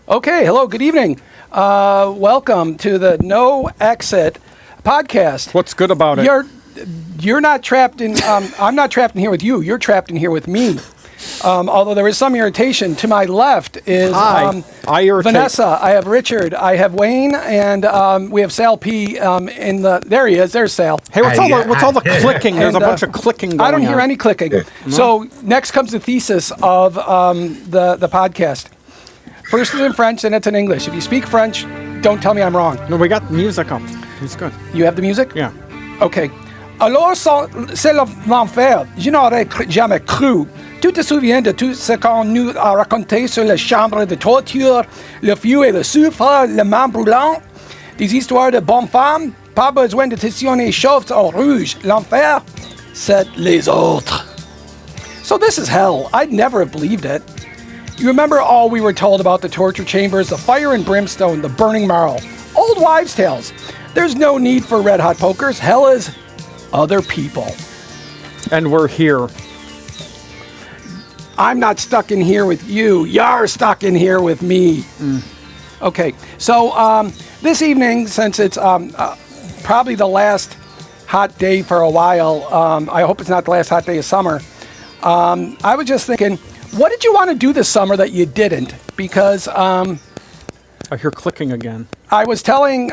Okay, hello, good evening. Welcome to the No Exit podcast. What's good about it? You're not trapped in. I'm not trapped in here with you. You're trapped in here with me. Although there is some irritation. To my left is I irritate. Vanessa. I have Richard. I have Wayne, and we have Sal P. In the. There he is. There's Sal. Hey, what's all the clicking? There's a bunch of clicking going on. I don't hear any clicking. So next comes the thesis of the podcast. First is in French, and it's in English. If you speak French, don't tell me I'm wrong. No, we got music up. It's good. You have the music? Yeah. Okay. Alors, c'est l'enfer. Je n'aurais jamais cru. Tu te souviens de tout ce qu'on nous a raconté sur les chambres de torture, le feu et le soufre, le main brûlant? Des histoires de bonnes femmes? Pas besoin de testionner chauves au rouge. L'enfer, c'est les autres. So this is hell. I'd never have believed it. You remember all we were told about the torture chambers, the fire and brimstone, the burning marrow. Old wives' tales. There's no need for red-hot pokers. Hell is other people. And we're here. I'm not stuck in here with you. You're stuck in here with me. Okay, so this evening, since it's probably the last hot day for a while, I hope it's not the last hot day of summer, I was just thinking, what did you want to do this summer that you didn't? Because I hear clicking again. I was saying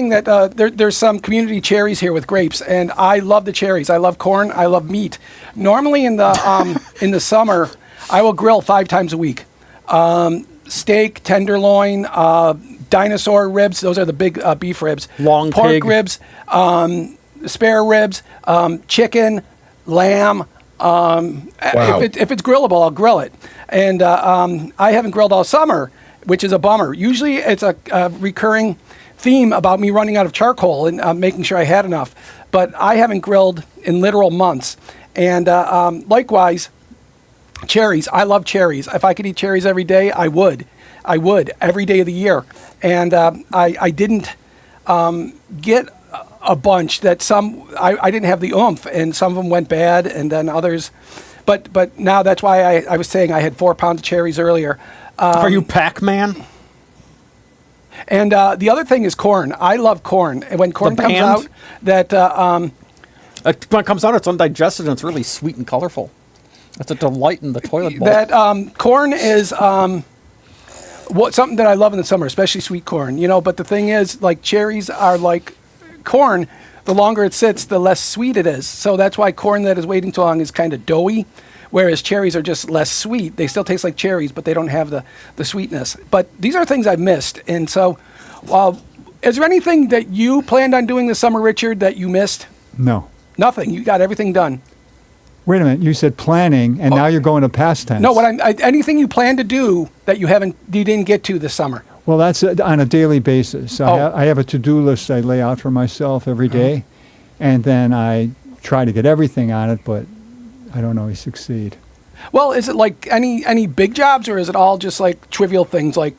that there's some community cherries here with grapes, and I love the cherries. I love corn. I love meat. Normally in the summer, I will grill 5 times a week. Steak, tenderloin, dinosaur ribs. Those are the big beef ribs. Long pork pig. ribs, spare ribs, chicken, lamb. Wow. If it's grillable, I'll grill it. And I haven't grilled all summer, which is a bummer. Usually it's a recurring theme about me running out of charcoal and making sure I had enough. But I haven't grilled in literal months. And likewise, cherries. I love cherries. If I could eat cherries every day, I would. I would, every day of the year. And I didn't get a bunch that I didn't have the oomph, and some of them went bad, and then others. But now that's why I was saying I had 4 pounds of cherries earlier. Are you Pac-Man? And the other thing is corn. I love corn. And when corn comes out, that when it comes out, it's undigested and it's really sweet and colorful. It's a delight in the toilet bowl. That corn is something that I love in the summer, especially sweet corn. You know, but the thing is, like cherries are like corn. The longer it sits, the less sweet it is. So that's why corn that is waiting too long is kind of doughy. Whereas cherries are just less sweet. They still taste like cherries, but they don't have the sweetness. But these are things I've missed. And so, is there anything that you planned on doing this summer, Richard, that you missed? No. Nothing. You got everything done. Wait a minute. You said planning, and now you're going to past tense. No, anything you plan to do that you didn't get to this summer. Well, that's on a daily basis. I have a to-do list I lay out for myself every day, and then I try to get everything on it, but I don't always succeed. Well, is it like any big jobs, or is it all just like trivial things like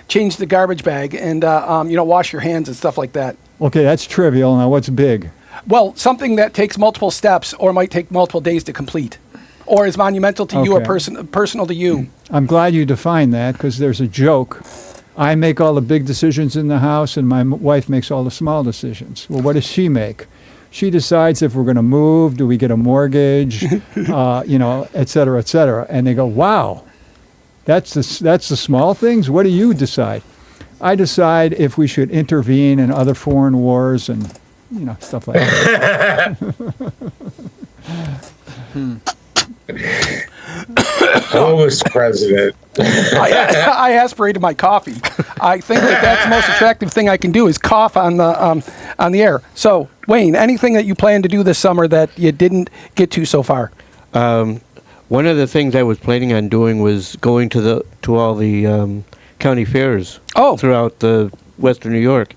change the garbage bag and wash your hands and stuff like that? Okay, that's trivial. Now, what's big? Well, something that takes multiple steps or might take multiple days to complete, or is monumental to you or personal to you. I'm glad you defined that, because there's a joke. I make all the big decisions in the house, and my wife makes all the small decisions. Well, what does she make? She decides if we're going to move, do we get a mortgage, et cetera, et cetera. And they go, wow, that's the small things? What do you decide? I decide if we should intervene in other foreign wars and, stuff like that. Lowest president. I aspirated my coffee. I think that's the most attractive thing I can do is cough on the air. So, Wayne, anything that you plan to do this summer that you didn't get to so far? One of the things I was planning on doing was going to all the county fairs throughout the Western New York.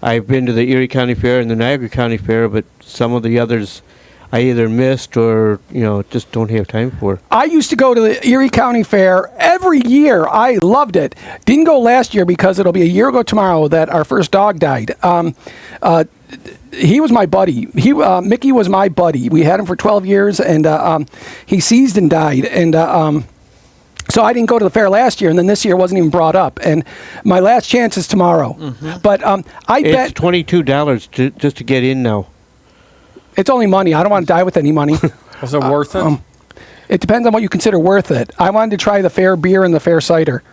I've been to the Erie County Fair and the Niagara County Fair, but some of the others I either missed or, just don't have time for. I used to go to the Erie County Fair every year. I loved it. Didn't go last year because it'll be a year ago tomorrow that our first dog died. He was my buddy. Mickey was my buddy. We had him for 12 years, and he seized and died. And So I didn't go to the fair last year, and then this year wasn't even brought up. And my last chance is tomorrow. But I bet It's $22 just to get in now. it's only money. I don't want to die with any money. Was it worth it? It depends on what you consider worth it. I wanted to try the fair beer and the fair cider.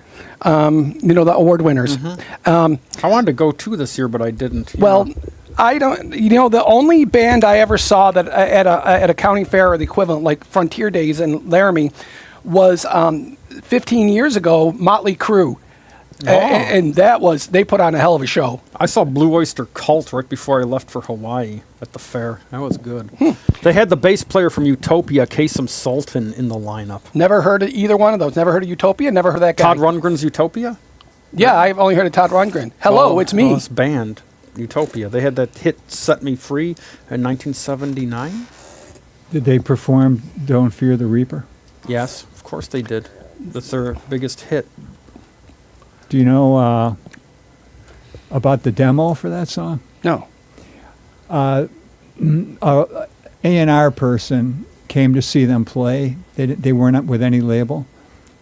The award winners. I wanted to go too this year, but I didn't. Well, I don't. The only band I ever saw that at a county fair or the equivalent, like Frontier Days in Laramie, was 15 years ago. Motley Crue, and they put on a hell of a show. I saw Blue Oyster Cult right before I left for Hawaii at the fair. That was good. They had the bass player from Utopia, Kasem Sultan, in the lineup. Never heard of either one of those. Never heard of Utopia. Never heard of that guy. Todd Rundgren's Utopia? Yeah, I've only heard of Todd Rundgren. Hello, it's me. This band, Utopia. They had that hit "Set Me Free" in 1979. Did they perform "Don't Fear the Reaper"? Yes, of course they did. That's their biggest hit. Do you know about the demo for that song? No. A&R person came to see them play. They weren't with any label.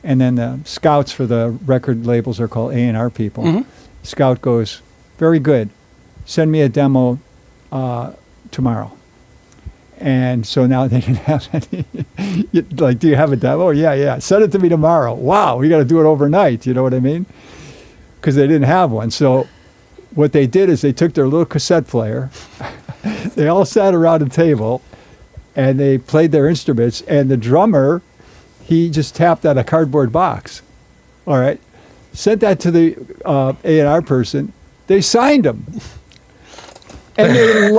And then the scouts for the record labels are called A&R people. Mm-hmm. Scout goes, very good. Send me a demo tomorrow. And so now they didn't have any. Like, do you have a demo? Yeah. Send it to me tomorrow. Wow, we got to do it overnight. You know what I mean? Because they didn't have one. So what they did is they took their little cassette player. They all sat around a table, and they played their instruments. And the drummer, he just tapped on a cardboard box. All right, sent that to the A&R person. They signed him, and they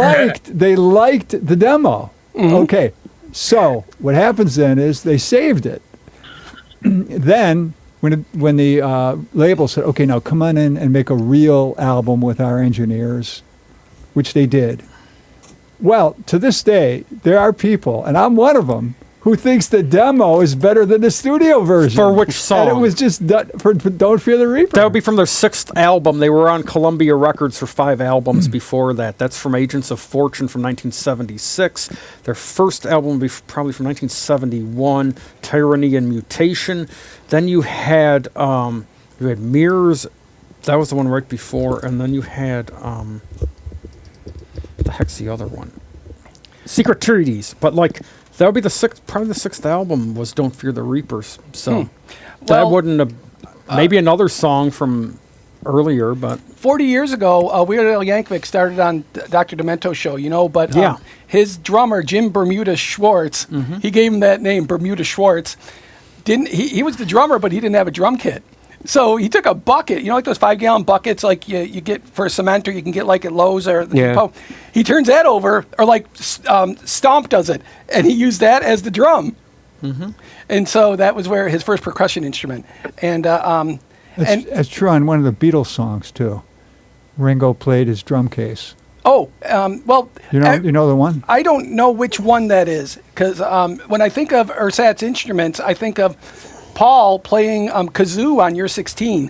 liked the demo. Mm-hmm. Okay, so what happens then is they saved it. Then when the label said, okay, now come on in and make a real album with our engineers, which they did. Well, to this day, there are people, and I'm one of them, who thinks the demo is better than the studio version. For which song? And it was just for Don't Fear the Reaper. That would be from their 6th album. They were on Columbia Records for 5 albums before that. That's from Agents of Fortune from 1976. Their first album would be probably from 1971, Tyranny and Mutation. Then you had Mirrors. That was the one right before. And then you had, what the heck's the other one? Secret Treaties. But like... That would be probably the 6th album was Don't Fear the Reapers. So that wouldn't have, maybe another song from earlier, but. 40 years ago, Weird Al Yankovic started on Dr. Demento's show, but his drummer, Jim Bermuda Schwartz, he gave him that name, Bermuda Schwartz. He was the drummer, but he didn't have a drum kit. So he took a bucket, like those 5-gallon buckets like you get for cement, or you can get like at Lowe's or the Depot. He turns that over, or like Stomp does it, and he used that as the drum. Mm-hmm. And so that was where his first percussion instrument. And that's true on one of the Beatles songs too. Ringo played his drum case. Oh, well. You know the one? I don't know which one that is, because when I think of Ersatz Instruments, I think of Paul playing kazoo on Year 16.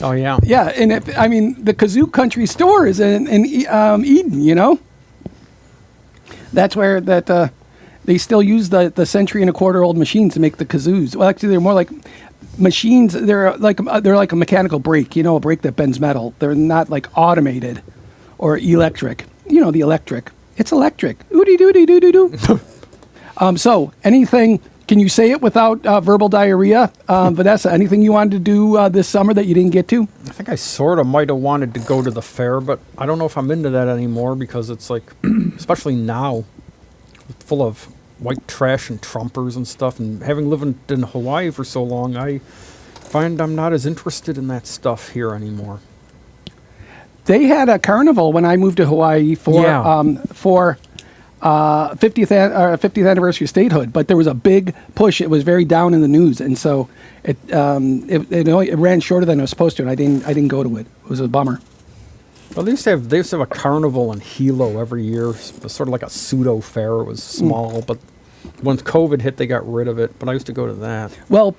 Oh, yeah. Yeah, and the Kazoo Country Store is in Eden, That's where they still use the century and a quarter old machines to make the kazoos. Well, actually, they're more like machines. They're like a mechanical brake, a brake that bends metal. They're not like automated or electric. The electric. It's electric. Oodie doody doo doo doo. So anything. Can you say it without verbal diarrhea? Vanessa, anything you wanted to do this summer that you didn't get to? I think I sort of might have wanted to go to the fair, but I don't know if I'm into that anymore because it's like, especially now, full of white trash and Trumpers and stuff. And having lived in Hawaii for so long, I find I'm not as interested in that stuff here anymore. They had a carnival when I moved to Hawaii for 50th anniversary of statehood, but there was a big push. It was very down in the news, and so it ran shorter than it was supposed to, and I didn't go to it. It was a bummer. Well, they used to have a carnival in Hilo every year. It was sort of like a pseudo fair. It was small, but when COVID hit, they got rid of it. But I used to go to that. Well,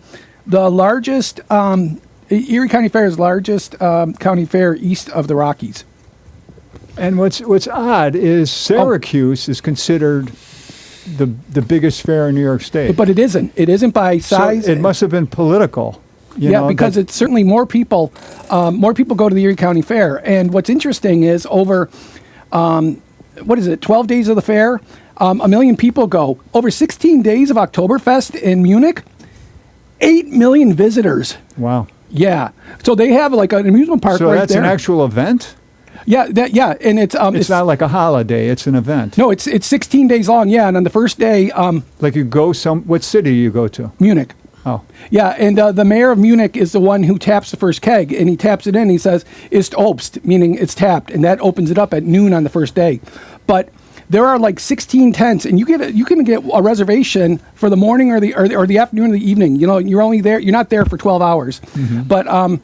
the largest Erie County Fair is the largest county fair east of the Rockies. And what's odd is Syracuse is considered the biggest fair in New York State. But it isn't. It isn't by size. So it must have been political. Because it's certainly more people go to the Erie County Fair. And what's interesting is over, 12 days of the fair, 1 million people go. Over 16 days of Oktoberfest in Munich, 8 million visitors. Wow. Yeah. So they have like an amusement park right there. So that's an actual event? Yeah, and it's not like a holiday, it's an event. No, it's 16 days long, yeah, and on the first day like you go what city do you go to? Munich. Oh. Yeah, and the mayor of Munich is the one who taps the first keg, and he taps it in, and he says, "Ist Obst," meaning it's tapped, and that opens it up at noon on the first day. But there are like 16 tents, and you can get a reservation for the morning or the afternoon or the evening. You're not there for 12 hours. Mm-hmm. But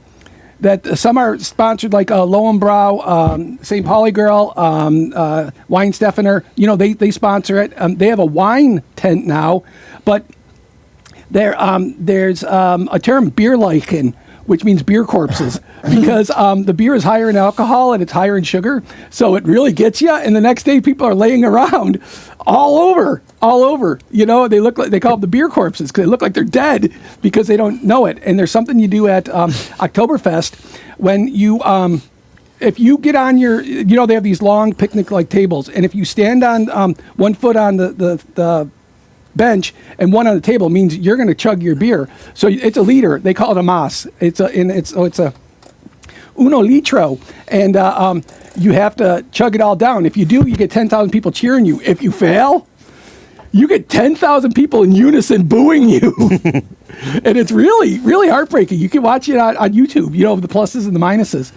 that some are sponsored, like Lowenbrau, St. Pauli Girl, Weinstephaner. They sponsor it. They have a wine tent now, but there's a term Bierleichen, which means beer corpses, because the beer is higher in alcohol and it's higher in sugar, so it really gets you. And the next day, people are laying around all over. They call them the beer corpses because they look like they're dead because they don't know it. And there's something you do at Oktoberfest when you. If you get on they have these long picnic-like tables, and if you stand on 1 foot on the bench and one on the table, means you're going to chug your beer. So it's a liter. They call it a mass. It's a uno litro, and you have to chug it all down. If you do, you get 10,000 people cheering you. If you fail, you get 10,000 people in unison booing you. And it's really, really heartbreaking. You can watch it on YouTube, the pluses and the minuses.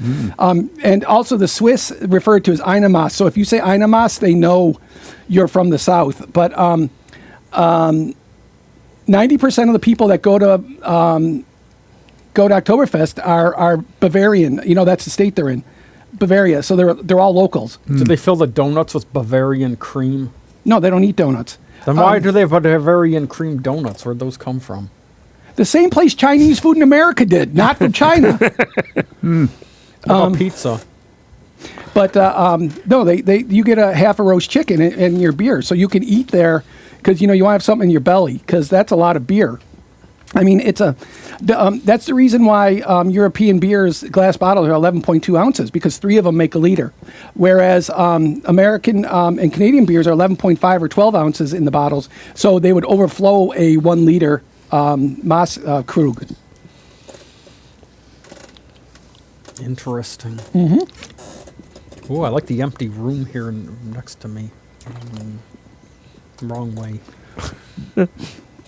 And also the Swiss refer to as Einamas. So if you say Einamas, they know you're from the South. But 90% of the people that go to Oktoberfest are Bavarian. That's the state they're in, Bavaria. So they're all locals. Do they fill the donuts with Bavarian cream? No, they don't eat donuts. Then why do they have Bavarian cream donuts? Where'd those come from? The same place Chinese food in America did, not from China. What about pizza? But no, you get a half a roast chicken in your beer, so you can eat there because you want to have something in your belly because that's a lot of beer. I mean, that's the reason why European beers, glass bottles, are 11.2 ounces because 3 of them make a liter, whereas American and Canadian beers are 11.5 or 12 ounces in the bottles, so they would overflow a 1 liter Mass Krug. Interesting. Mm-hmm. Oh, I like the empty room here next to me. Wrong way.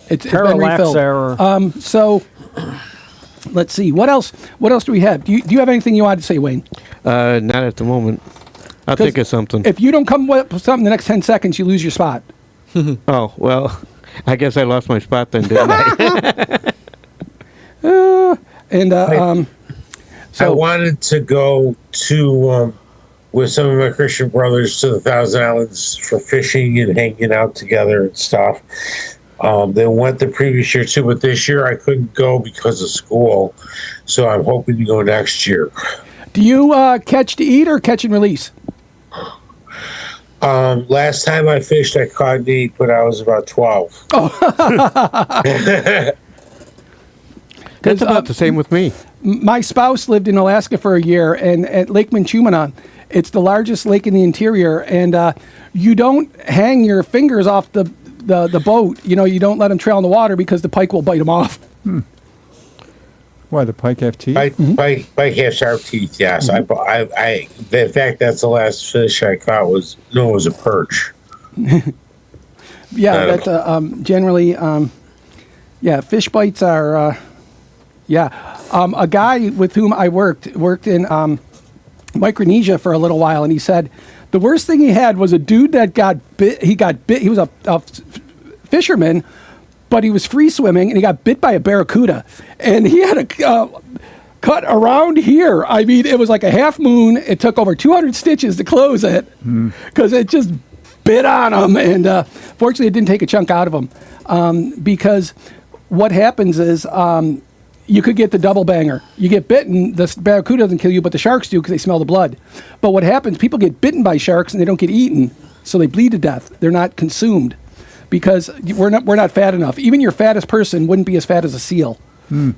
It's been refilled. Error. So let's see. What else do we have? Do you have anything you wanted to say, Wayne? Not at the moment. I'll think of something. If you don't come up with something in the next 10 seconds, you lose your spot. Oh, well, I guess I lost my spot then, didn't I? I wanted to go to with some of my Christian brothers to the Thousand Islands for fishing and hanging out together and stuff. They went the previous year too, but this year I couldn't go because of school. So I'm hoping to go next year. Do you catch to eat or catch and release? Last time I fished, I caught and ate when I was about 12. Oh. That's about the same with me. My spouse lived in Alaska for a year, and at Lake Minchumina, it's the largest lake in the interior, and you don't hang your fingers off the boat. You don't let them trail in the water because the pike will bite them off. Why, the pike have teeth? Pike have sharp teeth, yes. Mm-hmm. In fact, that's the last fish I caught was a perch. Yeah, that generally, fish bites are, a guy with whom I worked in Micronesia for a little while, and he said the worst thing he had was a dude that got bit. He was a fisherman, but he was free swimming, and he got bit by a barracuda, and he had a cut around here. I mean, it was like a half moon. It took over 200 stitches to close it because it just bit on him, and fortunately, it didn't take a chunk out of him because what happens is. You could get the double banger. You get bitten, the barracuda doesn't kill you, but the sharks do because they smell the blood. But what happens, people get bitten by sharks and they don't get eaten, so they bleed to death. They're not consumed because we're not fat enough. Even your fattest person wouldn't be as fat as a seal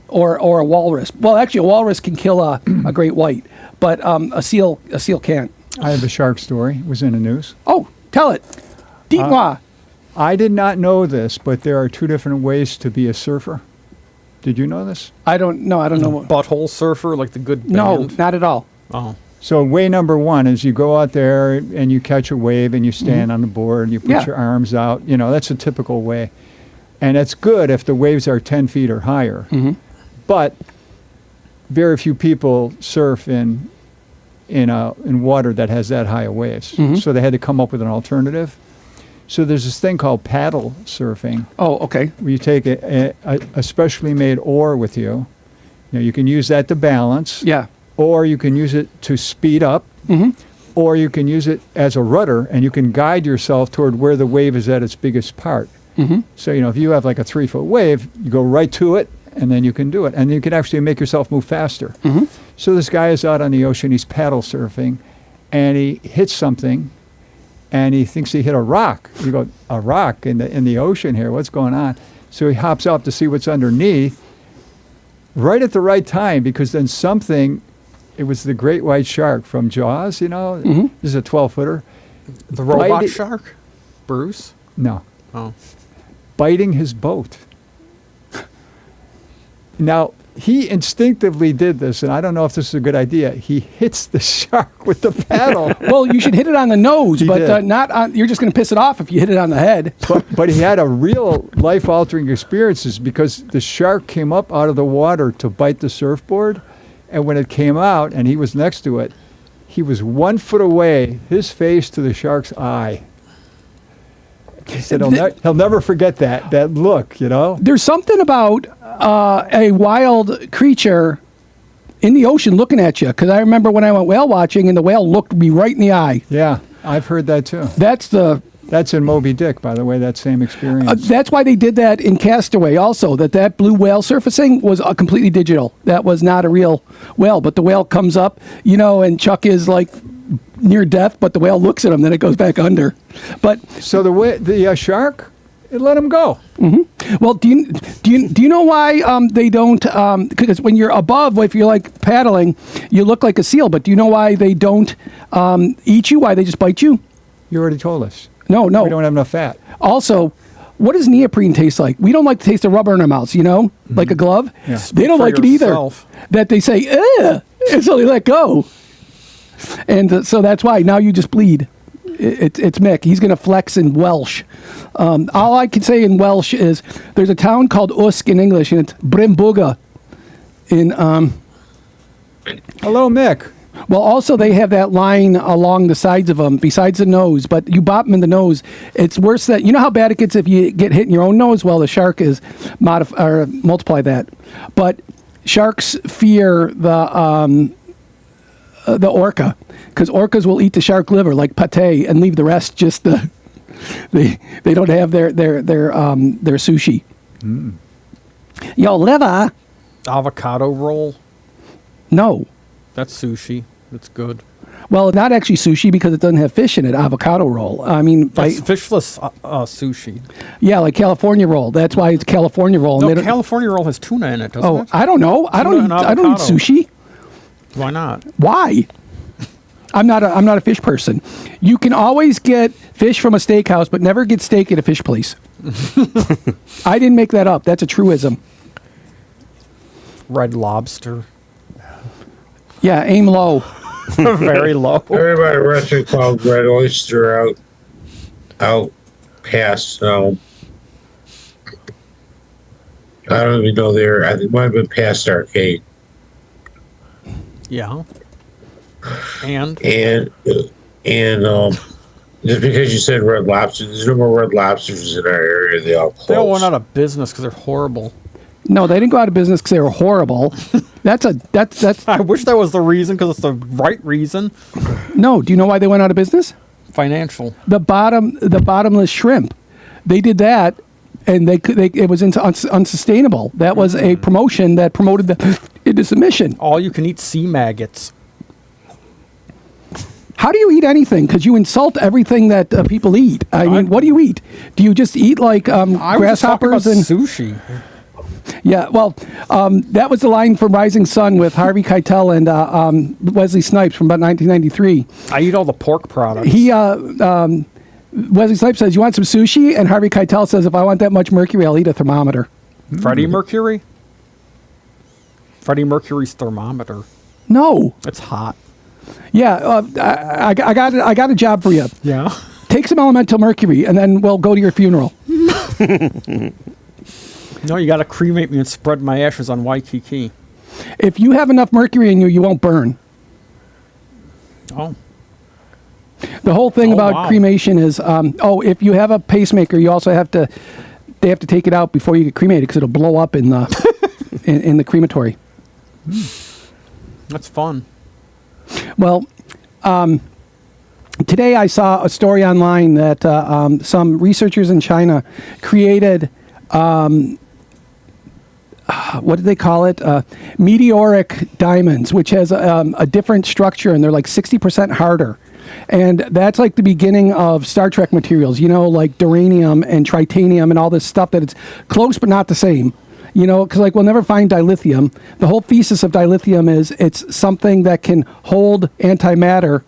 or a walrus. Well, actually, a walrus can kill a great white, but a seal can't. I have a shark story. It was in the news. Oh, tell it. Dites-moi. I did not know this, but there are 2 different ways to be a surfer. Did you know this? I don't know. What. Butthole surfer, like the good band? No, not at all. Oh. So way number 1 is you go out there and you catch a wave and you stand on the board and you put your arms out. You know, that's a typical way. And it's good if the waves are 10 feet or higher. But very few people surf in water that has that high of waves. So they had to come up with an alternative. So there's this thing called paddle surfing. Oh, okay. Where you take a specially made oar with you. You know, you can use that to balance. Yeah. Or you can use it to speed up. Or you can use it as a rudder, and you can guide yourself toward where the wave is at its biggest part. So, you know, if you have like a 3-foot wave, you go right to it, and then you can do it. And you can actually make yourself move faster. So this guy is out on the ocean, he's paddle surfing, and he hits something, and he thinks he hit a rock. You go, a rock in the ocean here, what's going on? So he hops up to see what's underneath, right at the right time, because then it was the great white shark from Jaws, you know? This is a 12-footer. The robot shark? Bruce? No. Oh. Biting his boat. Now, he instinctively did this, and I don't know if this is a good idea. He hits the shark with the paddle. Well, you should hit it on the nose, but not on. You're just going to piss it off if you hit it on the head. But he had a real life-altering experiences because the shark came up out of the water to bite the surfboard, and when it came out and he was next to it, he was 1 foot away, his face to the shark's eye. He said he'll never forget that look, you know? There's something about a wild creature in the ocean looking at you, because I remember when I went whale watching and the whale looked me right in the eye. Yeah, I've heard that too. That's in Moby Dick, by the way, that same experience. That's why they did that in Castaway also, that blue whale surfacing was completely digital. That was not a real whale, but the whale comes up, you know, and Chuck is like near death, but the whale looks at him, then it goes back under. But so the shark, it let him go. Well, do you know why they don't? Because when you're above, if you're like paddling, you look like a seal. But do you know why they don't eat you? Why they just bite you? You already told us. No. We don't have enough fat. Also, what does neoprene taste like? We don't like the taste of rubber in our mouths, you know, like a glove. Yeah. They don't like it either. That they say, ugh, and so they let go. And so that's why now you just bleed. It's Mick. He's going to flex in Welsh. All I can say in Welsh is there's a town called Usk in English, and it's Brimbuga. Hello, Mick. Well, also they have that line along the sides of them, besides the nose. But you bop them in the nose, it's worse that you know how bad it gets if you get hit in your own nose. Well, the shark is multiply that. But sharks fear the orca, because orcas will eat the shark liver like pate and leave the rest just they don't have their sushi. Yo, liver. Avocado roll? No. That's sushi. That's good. Well, not actually sushi because it doesn't have fish in it. Avocado roll. I mean, that's fishless sushi. Yeah, like California roll. That's why it's California roll. No, California roll has tuna in it, doesn't it? I don't know. I don't eat sushi. Why not? Why? I'm not a fish person. You can always get fish from a steakhouse, but never get steak at a fish place. I didn't make that up. That's a truism. Red Lobster. Yeah, aim low. Very low. Everybody restaurant called Red Oyster out past I don't even know there. I think it might have been past Arcade. Yeah. And just because you said Red Lobster, there's no more Red Lobsters in our area. They all closed. They all went out of business because they're horrible. No, they didn't go out of business because they were horrible. That's. I wish that was the reason, because it's the right reason. No, do you know why they went out of business? Financial. The bottomless shrimp. They did that, and it was unsustainable. That was a promotion that promoted into submission. All you can eat sea maggots. How do you eat anything? Because you insult everything that people eat. I mean, what do you eat? Do you just eat like grasshoppers and sushi? Yeah, well, that was the line from Rising Sun with Harvey Keitel and Wesley Snipes from about 1993. I eat all the pork products. Wesley Snipes says, "You want some sushi?" And Harvey Keitel says, "If I want that much mercury, I'll eat a thermometer." Freddie Mercury? Freddie Mercury's thermometer. No. It's hot. Yeah, I got a job for you. Yeah. Take some elemental mercury, and then we'll go to your funeral. No, you got to cremate me and spread my ashes on Waikiki. If you have enough mercury in you, you won't burn. Oh. The whole thing about cremation is, if you have a pacemaker, you also have to. They have to take it out before you get cremated because it'll blow up in the in the crematory. That's fun. Well, today I saw a story online that some researchers in China created. What did they call it? Meteoric diamonds, which has a different structure, and they're like 60% harder. And that's like the beginning of Star Trek materials, like duranium and tritanium and all this stuff that it's close but not the same. Because like we'll never find dilithium. The whole thesis of dilithium is it's something that can hold antimatter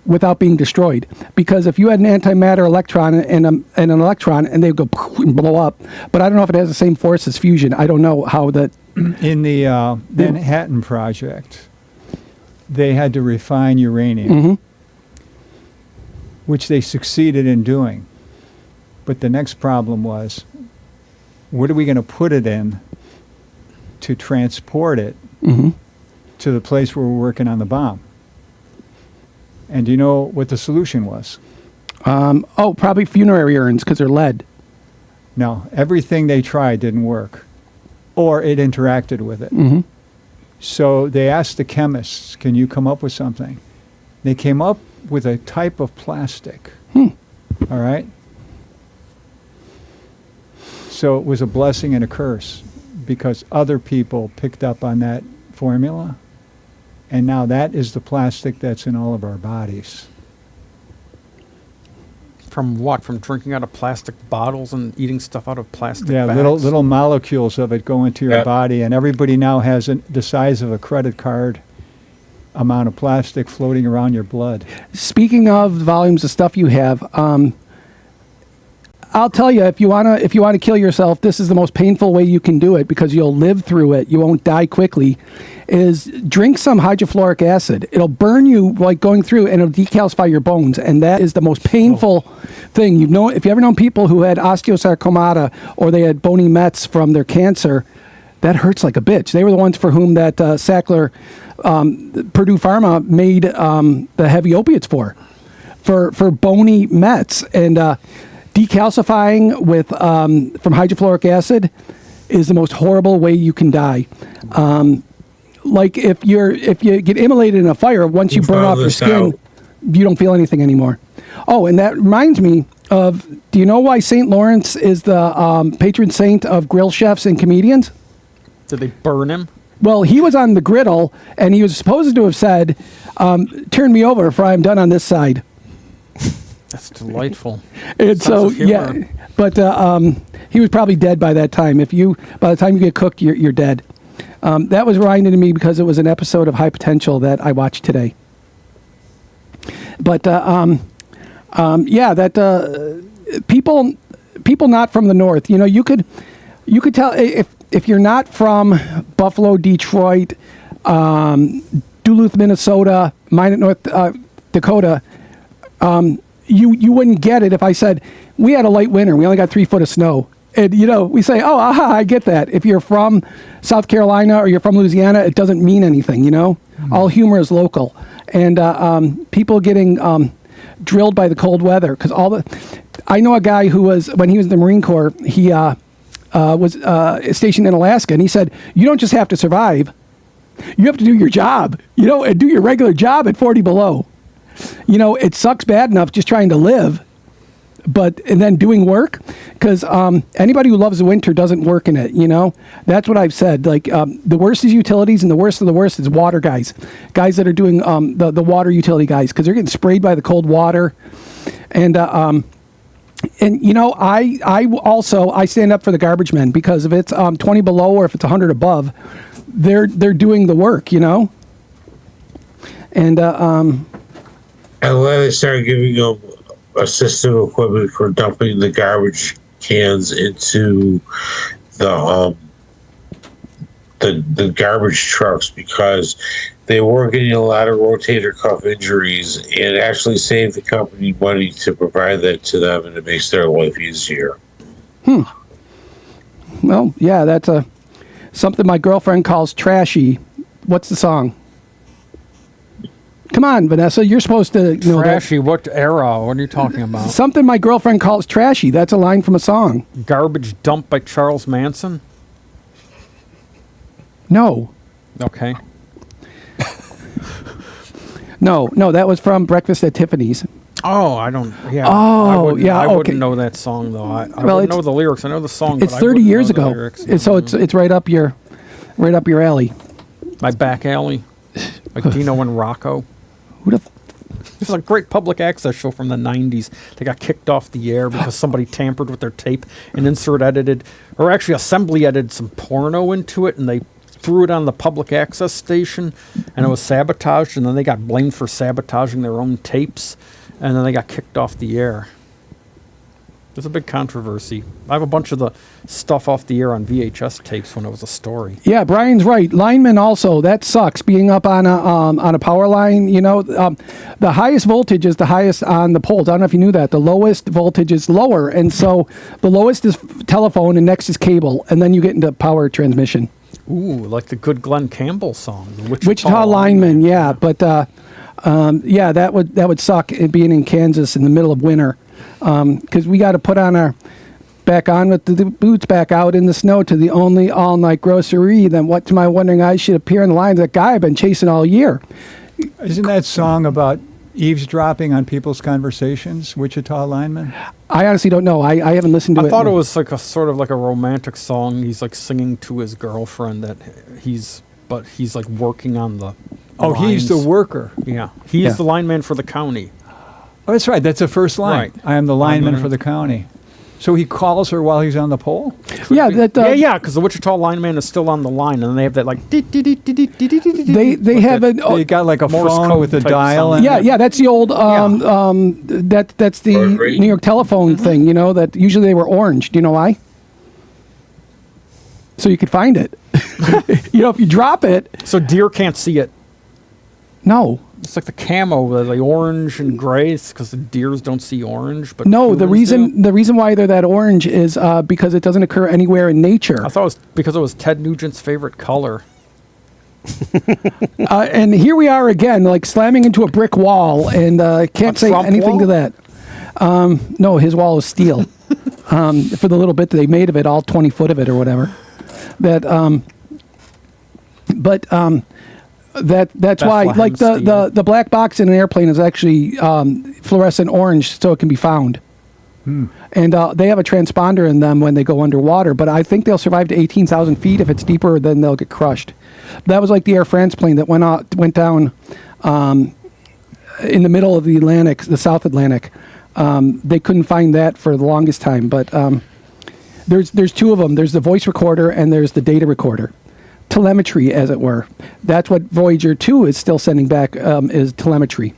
without being destroyed. Because if you had an antimatter electron and an electron, and they would go and blow up. But I don't know if it has the same force as fusion. I don't know how that... In the Manhattan Project, they had to refine uranium, which they succeeded in doing. But the next problem was, what are we going to put it in to transport it to the place where we're working on the bomb? And do you know what the solution was? Probably funerary urns because they're lead. No, everything they tried didn't work, or it interacted with it. So they asked the chemists, can you come up with something? They came up with a type of plastic. All right? So it was a blessing and a curse because other people picked up on that formula. And now that is the plastic that's in all of our bodies. From what? From drinking out of plastic bottles and eating stuff out of plastic bags? Little molecules of it go into your body, and everybody now has the size of a credit card amount of plastic floating around your blood. Speaking of volumes of stuff you have, I'll tell you, if you wanna kill yourself, this is the most painful way you can do it because you'll live through it. You won't die quickly. Is drink some hydrofluoric acid. It'll burn you like going through, and it'll decalcify your bones, and that is the most painful thing. If you ever known people who had osteosarcomata or they had bony mets from their cancer, that hurts like a bitch. They were the ones for whom that Sackler, Purdue Pharma made the heavy opiates for bony mets, and decalcifying with from hydrofluoric acid is the most horrible way you can die. Like if you get immolated in a fire, once you burn off your skin, you don't feel anything anymore. Oh, and that reminds me of, do you know why St. Lawrence is the patron saint of grill chefs and comedians? Did they burn him? Well, he was on the griddle, and he was supposed to have said, turn me over for I am done on this side. That's delightful. And so, yeah, but he was probably dead by that time. By the time you get cooked, you're dead. That was reminded to me because it was an episode of High Potential that I watched today. But people not from the north, you could tell if you're not from Buffalo, Detroit, Duluth, Minnesota, Minot, North Dakota, you wouldn't get it if I said we had a light winter, we only got 3 foot of snow. And, we say, oh, aha, I get that. If you're from South Carolina or you're from Louisiana, it doesn't mean anything, All humor is local. And people getting drilled by the cold weather. Because I know a guy who was, when he was in the Marine Corps, he was stationed in Alaska. And he said, you don't just have to survive. You have to do your job, and do your regular job at 40 below. It sucks bad enough just trying to live and then doing work, because anybody who loves the winter doesn't work in it. That's what I've said. Like the worst is utilities, and the worst of the worst is water guys that are doing the water utility guys, because they're getting sprayed by the cold water, and I stand up for the garbage men, because if it's 20 below or if it's 100 above, they're doing the work. And I'm glad they started giving them assistive equipment for dumping the garbage cans into the garbage trucks, because they were getting a lot of rotator cuff injuries, and actually saved the company money to provide that to them, and it makes their life easier. Well, yeah, that's something my girlfriend calls trashy. What's the song? Come on, Vanessa, you're supposed to know Trashy, what era? What are you talking about? Something my girlfriend calls trashy. That's a line from a song. Garbage Dump by Charles Manson? No. Okay. No, that was from Breakfast at Tiffany's. Oh, I don't. Yeah. Oh, I wouldn't know that song though. I wouldn't know the lyrics. I know the song. It's but 30 years know the ago, lyrics. so it's right up your alley. My back alley, like Dino and Rocco. Who'd have? There's a great public access show from the 90s. They got kicked off the air because somebody tampered with their tape and assembly edited some porno into it, and they threw it on the public access station, and it was sabotaged, and then they got blamed for sabotaging their own tapes, and then they got kicked off the air. There's a big controversy. I have a bunch of the stuff off the air on VHS tapes when it was a story. Yeah, Brian's right. Linemen also, that sucks. Being up on a power line, the highest voltage is the highest on the poles. I don't know if you knew that. The lowest voltage is lower, and so the lowest is telephone, and next is cable, and then you get into power transmission. Ooh, like the good Glenn Campbell song, the Wichita Lineman. Yeah, but that would suck, being in Kansas in the middle of winter. Because we got to put back on with the boots back out in the snow to the only all-night grocery. Then what to my wondering eyes should appear in the lines, that guy I've been chasing all year. Isn't that song about eavesdropping on people's conversations, Wichita Lineman? I honestly don't know. I haven't listened to it. I thought it was like a sort of like a romantic song. He's like singing to his girlfriend that he's like working on the lines. He's the worker. Yeah. He's the lineman for the county. Oh, that's right. That's the first line. Right. I am the lineman for the county. So he calls her while he's on the pole? Yeah, because the Wichita lineman is still on the line, and they have that like. They have they got like a Morse phone code with a type dial. sound. Yeah, that's the old that's the New York telephone thing. That usually they were orange. Do you know why? So you could find it. If you drop it. So deer can't see it. No. It's like the camo, the orange and gray. It's because the deers don't see orange. But no, the humans do. reason why they're that orange is because it doesn't occur anywhere in nature. I thought it was because it was Ted Nugent's favorite color. And here we are again, like slamming into a brick wall, and can't say Trump anything wall? to that. No, his wall is steel. For the little bit that they made of it, all 20 foot of it or whatever. That's why, like the black box in an airplane is actually fluorescent orange, so it can be found. And they have a transponder in them when they go underwater, but I think they'll survive to 18,000 feet. If it's deeper, then they'll get crushed. That was like the Air France plane that went down in the middle of the Atlantic, the South Atlantic. They couldn't find that for the longest time, but there's two of them. There's the voice recorder and there's the data recorder. Telemetry, as it were. That's what Voyager 2 is still sending back, is telemetry.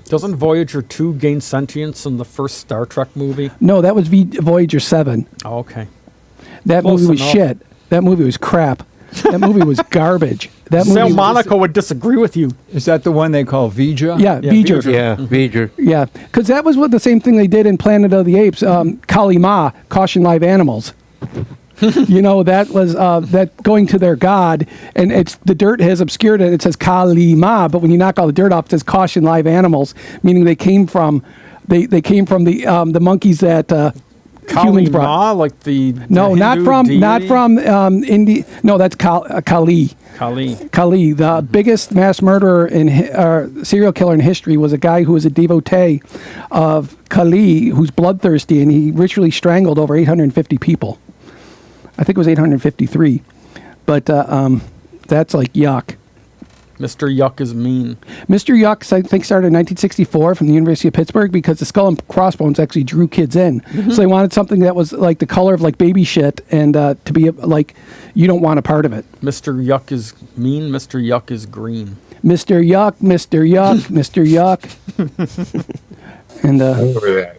Doesn't Voyager 2 gain sentience in the first Star Trek movie? No, that was Voyager 7. Oh, okay. That Close movie was enough. shit. That movie was crap. That movie was garbage. That movie Sal was- Monaco would disagree with you. Is that the one they call Vija? Yeah, Voyager. Yeah, Voyager. Yeah, because that was the same thing they did in Planet of the Apes. Kali Ma, caution live animals. That was that going to their god, and it's the dirt has obscured it. It says Kali Ma, but when you knock all the dirt off, it says caution live animals, meaning they came from the monkeys that humans brought. Ma, like the No, not Hindu from deity? India. No, that's Kali. Kali, the biggest mass murderer serial killer in history, was a guy who was a devotee of Kali, who's bloodthirsty, and he ritually strangled over 850 people. I think it was 853, but that's like yuck. Mr. Yuck is mean. Mr. Yuck, I think, started in 1964 from the University of Pittsburgh because the Skull and Crossbones actually drew kids in. Mm-hmm. So they wanted something that was like the color of like baby shit and to be like, you don't want a part of it. Mr. Yuck is mean. Mr. Yuck is green. Mr. Yuck, Mr. Yuck, Mr. Yuck. And over that.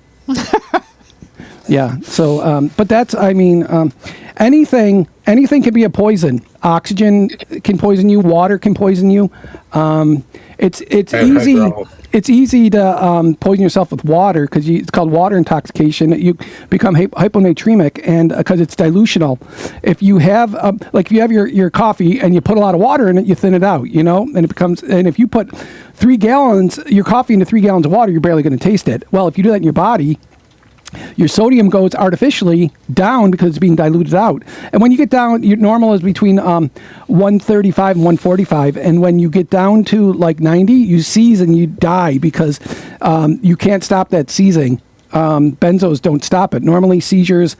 Yeah. So, but that's, I mean, anything can be a poison. Oxygen can poison you. Water can poison you. It's easy. It's easy to poison yourself with water because it's called water intoxication. You become hyponatremic, and because it's dilutional. If you have if you have your coffee and you put a lot of water in it, you thin it out. And it becomes. And if you put 3 gallons your coffee into 3 gallons of water, you're barely going to taste it. Well, if you do that in your body, your sodium goes artificially down because it's being diluted out. And when you get down, your normal is between 135 and 145. And when you get down to like 90, you seize and you die because you can't stop that seizing. Benzos don't stop it. Normally seizures,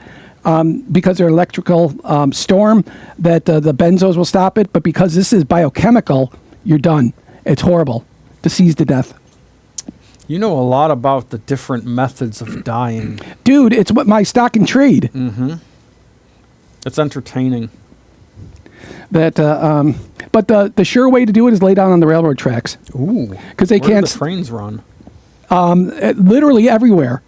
because they're electrical storm, that the benzos will stop it. But because this is biochemical, you're done. It's horrible to seize to death. You know a lot about the different methods of dying. Dude, it's what my stock and trade. Mm-hmm. It's entertaining. But the sure way to do it is lay down on the railroad tracks. Ooh. Because they can't. Where do the trains run? Literally everywhere.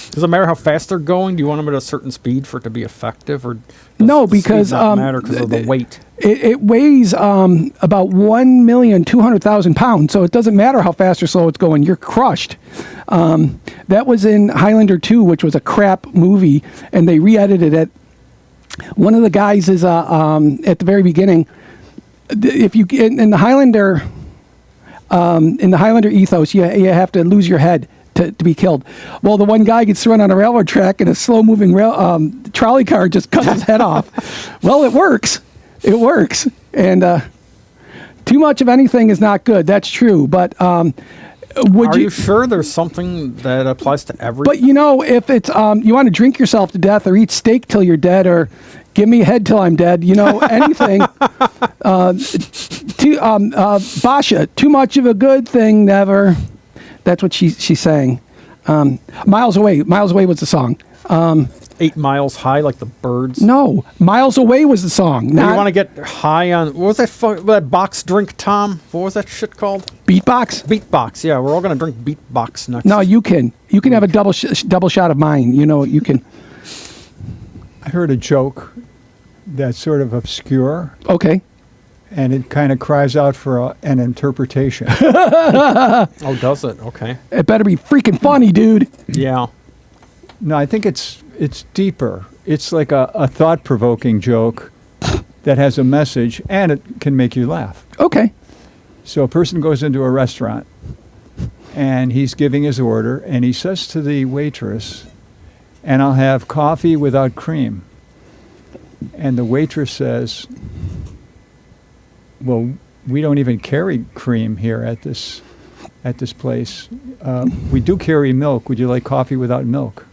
Does it matter how fast they're going? Do you want them at a certain speed for it to be effective, or no? Because matter because of the weight. It weighs about 1,200,000 pounds, so it doesn't matter how fast or slow it's going. You're crushed. That was in Highlander 2, which was a crap movie, and they re-edited it. One of the guys is at the very beginning. If you in the Highlander ethos, you have to lose your head to be killed. Well, the one guy gets thrown on a railroad track and a slow-moving trolley car just cuts his head off. Well, it works. It works. And too much of anything is not good. That's true. But are you sure there's something that applies to everything? But, if it's you want to drink yourself to death or eat steak till you're dead or give me a head till I'm dead, anything. Basha, too much of a good thing, never. That's what she's saying. Miles Away. Miles Away was the song. 8 miles high, like the birds. No, Miles Away was the song. You want to get high on what was that box drink, Tom? What was that shit called? Beatbox. Beatbox. Yeah, we're all gonna drink Beatbox next. No, you can have a double shot of mine. You can. I heard a joke that's sort of obscure. Okay. And it kind of cries out for an interpretation. Oh, does it? Okay. It better be freaking funny, dude. Yeah. No, I think it's deeper. It's like a thought-provoking joke that has a message, and it can make you laugh. Okay. So a person goes into a restaurant, and he's giving his order, and he says to the waitress, "And I'll have coffee without cream." And the waitress says, "Well, we don't even carry cream here at this place. We do carry milk. Would you like coffee without milk?"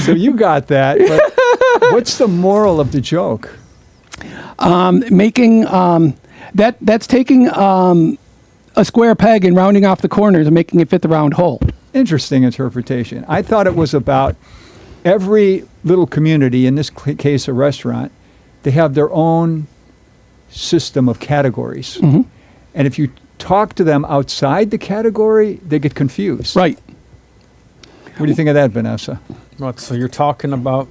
So you got that, but what's the moral of the joke? That's taking a square peg and rounding off the corners and making it fit the round hole. Interesting interpretation. I thought it was about every little community, in this case a restaurant, they have their own system of categories. Mm-hmm. And if you talk to them outside the category, they get confused. Right. What do you think of that, Vanessa? What, so you're talking about,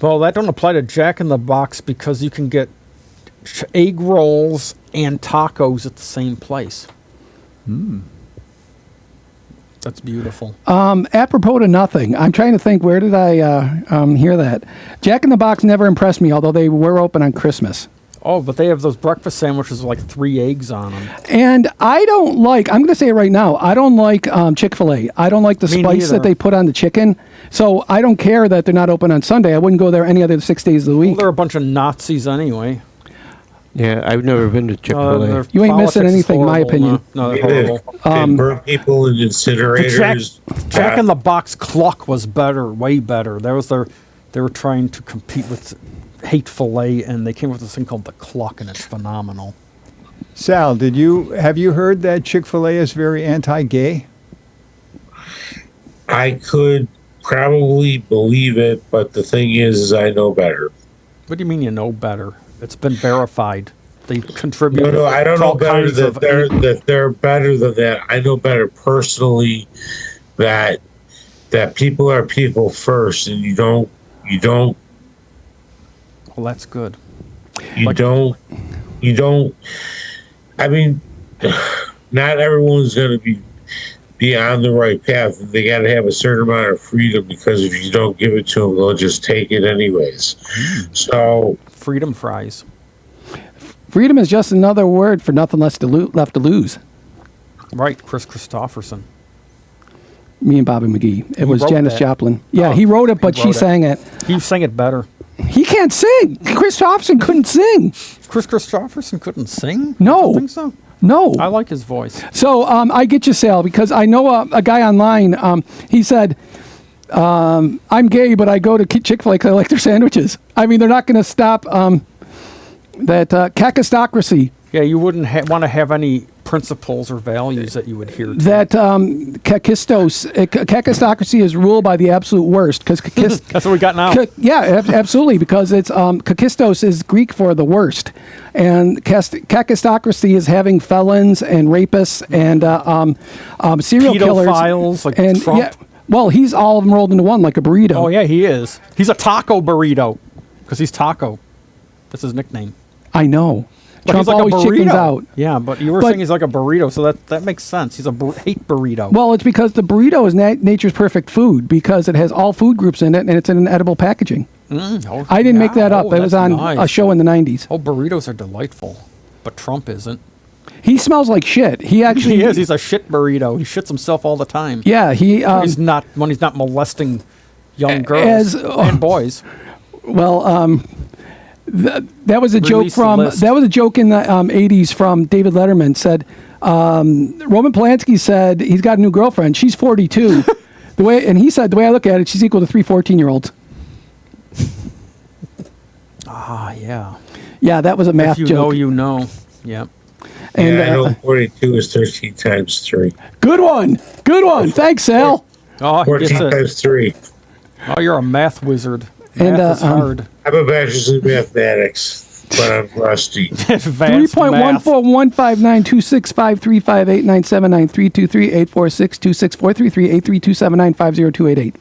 well, that don't apply to Jack in the Box because you can get egg rolls and tacos at the same place. That's beautiful. Apropos to nothing, I'm trying to think, where did I hear that? Jack in the Box never impressed me, although they were open on Christmas. Oh, but they have those breakfast sandwiches with like 3 eggs on them. And I don't like, I'm going to say it right now, I don't like Chick-fil-A. I don't like the Me spice neither. that they put on the chicken. So I don't care that they're not open on Sunday. I wouldn't go there any other 6 days of the Well, week. they're a bunch of Nazis anyway. Yeah, I've never been to Chick-fil-A. Their You ain't missing politics is anything, my horrible. opinion. No, they're horrible. They burn people in The incinerators. Jack in the Box Cluck was better, way better. That was they were trying to compete with Hateful-A, and they came up with this thing called the Cluck, and it's phenomenal. Sal, have you heard that Chick-fil-A is very anti-gay? I could probably believe it, but the thing is I know better. What do you mean you know better? It's been verified. They contribute. No, I don't to know all better kinds that of- they're better than that. I know better personally that people are people first, and you don't. Well, that's good. You don't. I mean, not everyone's going to be on the right path. They got to have a certain amount of freedom, because if you don't give it to them, they'll just take it anyways. So Freedom fries. Freedom is just another word for nothing left to lose. Right, Chris Christopherson. Me and Bobby McGee. It was wrote Janis that? Joplin. Yeah, Oh, he wrote it, but he she wrote it. sang it. He sang it better. He can't sing. Chris Thompson couldn't sing. Chris Christopherson couldn't sing? No. I don't think so. No. I like his voice. So I get you, Sal, because I know a guy online. He said, "I'm gay, but I go to Chick-fil-A because I like their sandwiches." I mean, they're not going to stop that kakistocracy. Yeah, you wouldn't want to have any principles or values that you adhere to. That kakistocracy is ruled by the absolute worst. Because That's what we got now. yeah, absolutely. Because it's kakistos is Greek for the worst, and kakistocracy is having felons and rapists and serial killers, Pedophiles like and Trump. yeah. Well, he's all of them rolled into one like a burrito. Oh, yeah, he is. He's a taco burrito because he's taco. That's his nickname. I know. But Trump he's like always a burrito. chickens out. Yeah, but you were saying he's like a burrito, so that makes sense. He's a hate burrito. Well, it's because the burrito is nature's perfect food because it has all food groups in it and it's in an edible packaging. I didn't make that up. It was on a show in the 90s. Oh, burritos are delightful, but Trump isn't. He smells like shit. He actually He is. He's a shit burrito. He shits himself all the time. Yeah, he. when he's not molesting young girls and boys. Well, that was a Release the joke list. that was a joke in the 80s from David Letterman. Said Roman Polanski said he's got a new girlfriend. She's 42. He said the way I look at it, she's equal to 3 14-year-olds. Ah, yeah. Yeah, that was a math If you joke. know, you know. Yeah. And, I know 42 is 13 times 3. Good one. Thanks, Sal. Oh, he 14 gets it. times 3. Oh, you're a math wizard. And, Math is hard. I have a bachelor's in mathematics, but I'm rusty. Advanced math. 3.1415926535897932238462643383279502888.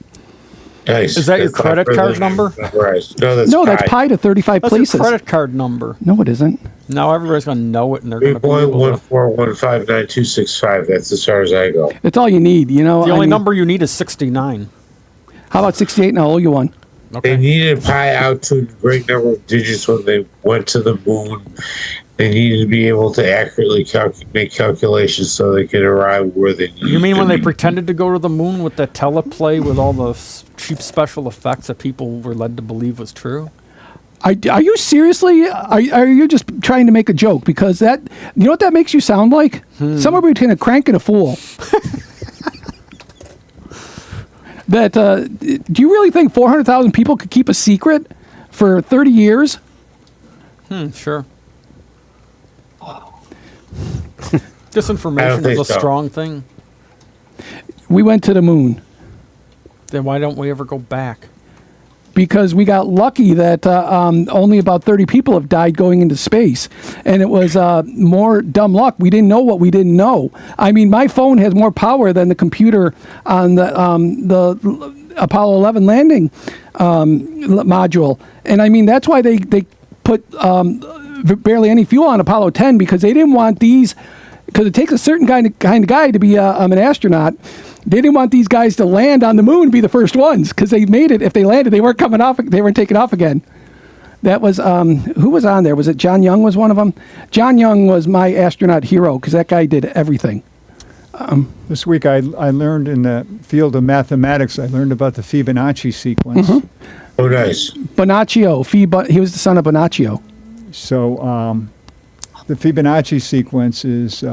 Nice. Is that your That's credit not card really number? memorized. No, that's No, that's pi to 35 That's places. your credit card number. No, it isn't. Now everybody's going to know it, and they're going to be able to. 3.141592655. That's as far as I go. That's all you need, you know. The I only mean, number you need is 69. How about 68 and I'll owe you one? They needed pi out to a great number of digits when they went to the moon. They needed to be able to accurately make calculations so they could arrive where they needed You mean to when they be. pretended to go to the moon with that teleplay with all the cheap special effects that people were led to believe was true? Are you seriously? Are you just trying to make a joke? Because that, you know what that makes you sound like? Somewhere between a crank and a fool. That do you really think 400,000 people could keep a secret for 30 years? Sure. I Disinformation don't is think a so. strong thing. We went to the moon Then why don't we ever go back? because we got lucky that only about 30 people have died going into space, and it was more dumb luck. We didn't know what we didn't know. I mean, my phone has more power than the computer on the Apollo 11 landing module, and I mean that's why they put barely any fuel on Apollo 10 because they didn't want these. Because it takes a certain kind of guy to be an astronaut. They didn't want these guys to land on the moon and be the first ones because they made it. If they landed, they weren't coming off. They weren't taking off again. That was who was on there? Was it John Young? Was one of them? John Young was my astronaut hero because that guy did everything. This week I learned in the field of mathematics, I learned about the Fibonacci sequence. Oh, nice. Bonaccio. He was the son of Bonaccio. So the Fibonacci sequence is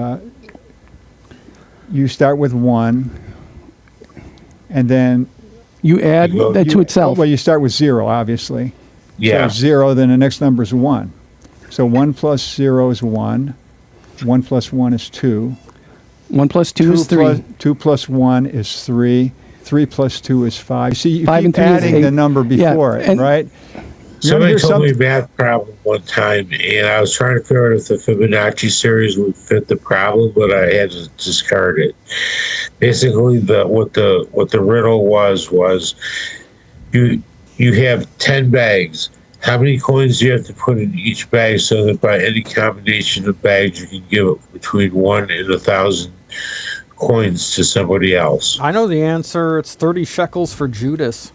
you start with 1, and then you add that to itself. Well, you start with 0, obviously. Yeah. So 0, then the next number is 1. So 1 plus 0 is 1. 1 plus 1 is 2. 1 plus 2 is 3. 2 plus 1 is 3. 3 plus 2 is 5. See, you 5 keep and 3 is adding 8. the number before it, right? Somebody told me a math problem one time, and I was trying to figure out if the Fibonacci series would fit the problem, but I had to discard it. Basically, what the riddle was you have 10 bags. How many coins do you have to put in each bag so that by any combination of bags you can give it between 1 and 1,000 coins to somebody else? I know the answer. It's 30 shekels for Judas.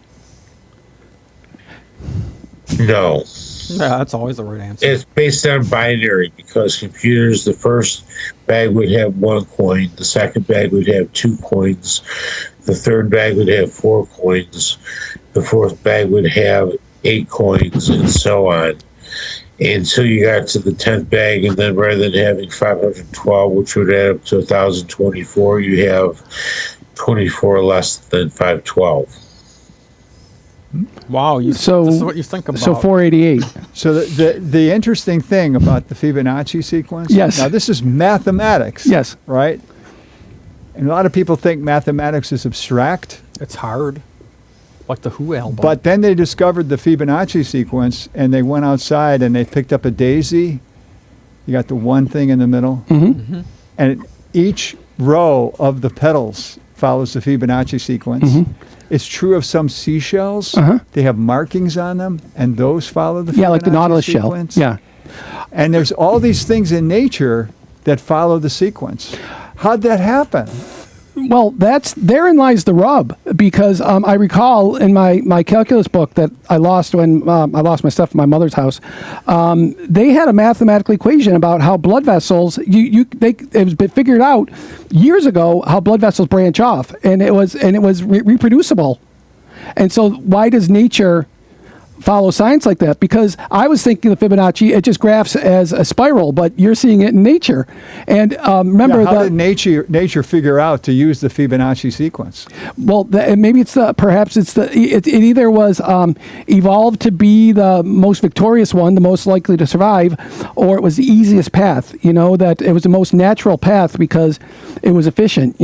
No. Yeah, that's always the right answer. It's based on binary because computers, the first bag would have 1 coin, the second bag would have 2 coins, the third bag would have 4 coins, the fourth bag would have 8 coins, and so on. Until you got to the 10th bag, and then rather than having 512, which would add up to 1,024, you have 24 less than 512. Wow, this is what you think about. So 488. So the interesting thing about the Fibonacci sequence, yes. Now this is mathematics, yes, right? And a lot of people think mathematics is abstract. It's hard, like the Who album. But then they discovered the Fibonacci sequence, and they went outside and they picked up a daisy. You got the one thing in the middle, and each row of the petals follows the Fibonacci sequence. It's true of some seashells. They have markings on them, and those follow the Fibonacci like the Nautilus sequence. shell. Yeah. And there's all these things in nature that follow the sequence. How'd that happen? Well, therein lies the rub, because I recall in my calculus book that I lost when I lost my stuff in my mother's house. They had a mathematical equation about how blood vessels it was figured out years ago how blood vessels branch off, and it was reproducible. And so why does nature follow science like that? Because I was thinking of Fibonacci, it just graphs as a spiral, but you're seeing it in nature. And remember, how did nature figure out to use the Fibonacci sequence? Well, maybe it either was evolved to be the most victorious one, the most likely to survive, or it was the easiest path. That it was the most natural path because it was efficient.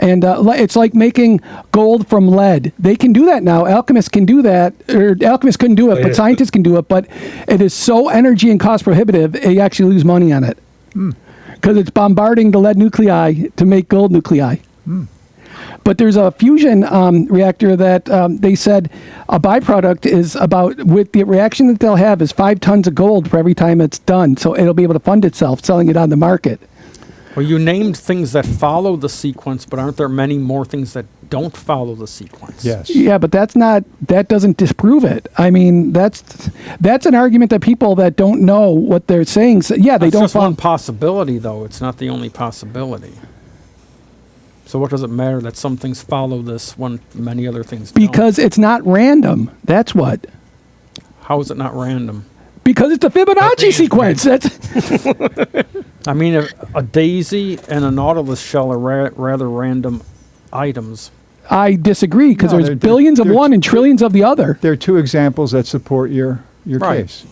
And it's like making gold from lead. They can do that now. Alchemists can do that. Or alchemists couldn't do it, but scientists can do it. But it is so energy and cost prohibitive, you actually lose money on it. Because it's bombarding the lead nuclei to make gold nuclei. But there's a fusion reactor that they said a byproduct is with the reaction that they'll have is 5 tons of gold for every time it's done. So it'll be able to fund itself, selling it on the market. Well, you named things that follow the sequence, but aren't there many more things that don't follow the sequence? Yes. Yeah, but that doesn't disprove it. I mean, that's an argument that people that don't know what they're saying say, yeah, they don't just follow. one possibility, though. It's not the only possibility. So what does it matter that some things follow this when many other things don't? Because it's not random. That's what. How is it not random? Because it's a Fibonacci sequence. That's I mean, a daisy and a Nautilus shell are rather random items. I disagree, because there's billions of one and trillions of the other. There are 2 examples that support your case.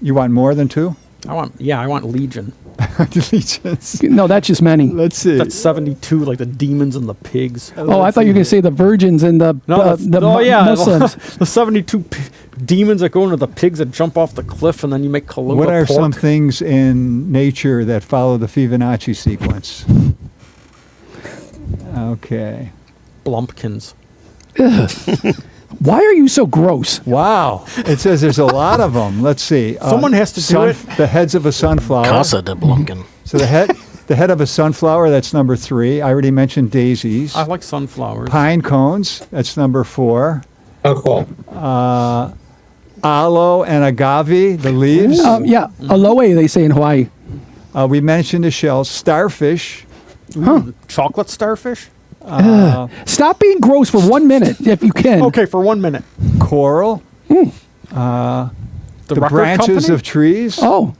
You want more than 2? I want Legion. Legions. No, that's just many. Let's see. That's 72, like the demons and the pigs. Oh, I thought you were going to say the virgins and the Muslims. The 72 demons that go into the pigs that jump off the cliff, and then you make Kahlua What are pork. some things in nature that follow the Fibonacci sequence? Okay. Blumpkins. Why are you so gross? Wow. It says there's a lot of them. Let's see. Someone has to do it. The heads of a sunflower. Casa de Blumpkin. So the head of a sunflower, that's number 3. I already mentioned daisies. I like sunflowers. Pine cones, that's number 4. Oh, cool. aloe and agave, the leaves. Yeah, aloe, they say in Hawaii. We mentioned the shells. Starfish. Chocolate starfish? Stop being gross for 1 minute, if you can. Okay, for 1 minute. Coral. The record branches company? of trees. Oh,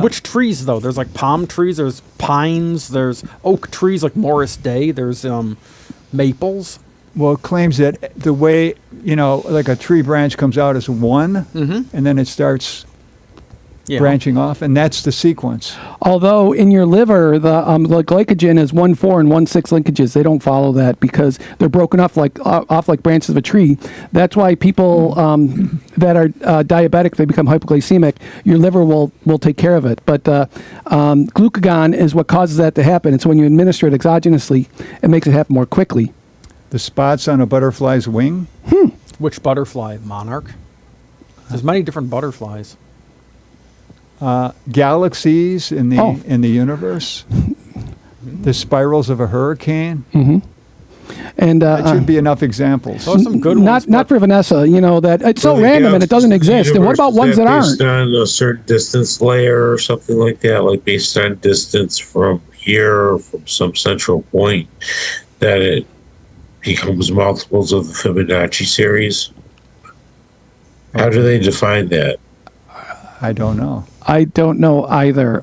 Which trees though? There's like palm trees. There's pines. There's oak trees like Morris Day. There's maples. Well, it claims that the way, like a tree branch comes out as one, and then it starts branching off, and that's the sequence. although in your liver, the glycogen is 1,4 and 1,6 linkages. They don't follow that because they're broken off like branches of a tree. That's why people that are diabetic, they become hypoglycemic. Your liver will take care of it. But glucagon is what causes that to happen. And so when you administer it exogenously, it makes it happen more quickly. The spots on a butterfly's wing. Which butterfly? Monarch. There's many different butterflies. Galaxies in the universe. The spirals of a hurricane. And that should be enough examples. Those are some good ones. Not for Vanessa, that it's so random and it doesn't exist. And what about ones that aren't? Based on a certain distance layer or something like that, like based on distance from here, from some central point, that it becomes multiples of the Fibonacci series. How do they define that? I don't know. I don't know either.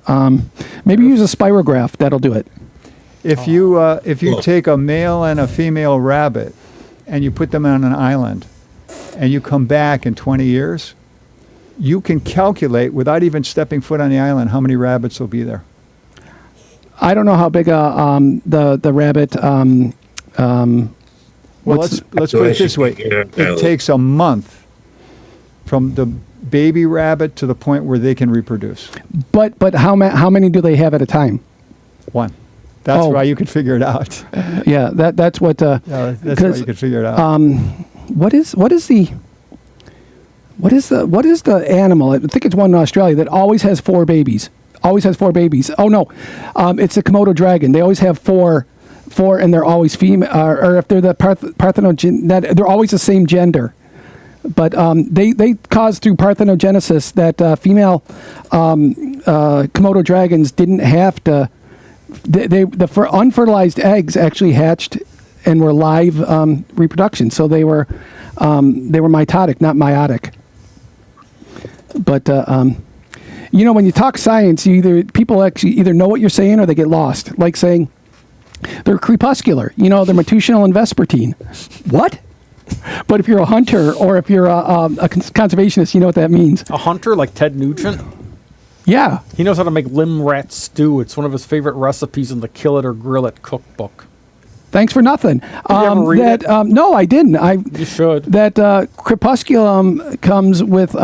Maybe use a spirograph. That'll do it. If you take a male and a female rabbit and you put them on an island and you come back in 20 years, you can calculate without even stepping foot on the island how many rabbits will be there. I don't know how big the rabbit. Well, let's put it this way: it takes a month from the baby rabbit to the point where they can reproduce. But how many do they have at a time? One. That's why you could figure it out. Yeah, that's what. That's why you could figure it out. What is the animal? I think it's one in Australia that always has 4 babies. Always has 4 babies. Oh no, it's the Komodo dragon. They always have four, and they're always female. Or if they're the parthenogen, they're always the same gender. But they cause through parthenogenesis that female Komodo dragons didn't have to. The unfertilized eggs actually hatched and were live reproduction. So they were mitotic, not meiotic. But when you talk science, people actually either know what you're saying or they get lost. Like saying they're crepuscular. They're matutinal and vespertine. What? But if you're a hunter or if you're a conservationist, you know what that means. A hunter like Ted Nugent? Yeah. He knows how to make limb rat stew. It's one of his favorite recipes in the Kill It or Grill It cookbook. Thanks for nothing. Did you ever read it? No, I didn't. You should. That crepusculum comes with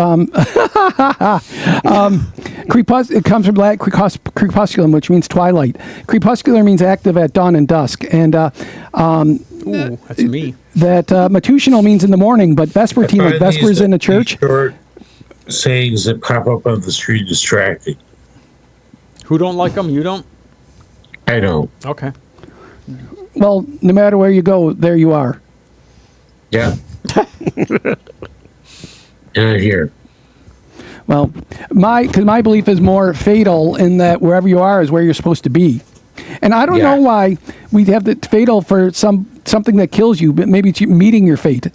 it comes from Latin crepusculum, which means twilight. Crepuscular means active at dawn and dusk, and ooh, that's me. That matutinal means in the morning, but vespertine, like vespers in the church. Short sayings that pop up on the street distracting. Who don't like them? You don't? I don't. Okay. Well, no matter where you go, there you are. Yeah. And here. Well, because my belief is more fatal in that wherever you are is where you're supposed to be. And I don't know why we have the fatal for something that kills you, but maybe it's you meeting your fate.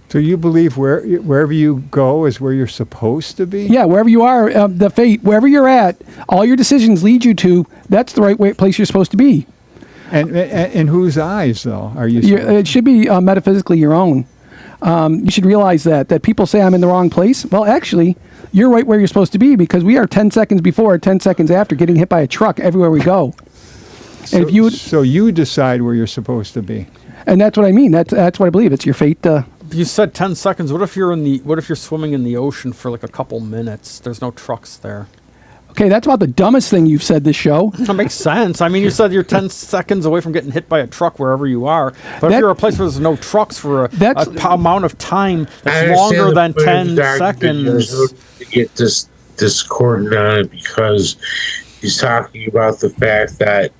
So you believe wherever you go is where you're supposed to be? Yeah, wherever you are, the fate, wherever you're at, all your decisions lead you to, that's the right place you're supposed to be. And in whose eyes, though, are you? It should be metaphysically your own. You should realize that people say I'm in the wrong place. Well, actually, you're right where you're supposed to be because we are 10 seconds before, 10 seconds after getting hit by a truck everywhere we go. So you decide where you're supposed to be. And that's what I mean. That's what I believe. It's your fate. You said 10 seconds. What if you're swimming in the ocean for like a couple minutes? There's no trucks there. Okay, that's about the dumbest thing you've said this show. That makes sense. I mean, you said you're 10 seconds away from getting hit by a truck wherever you are. But if you're a place where there's no trucks for a amount of time that's longer than 10 seconds. There's no need to get discordant on it because he's talking about the fact that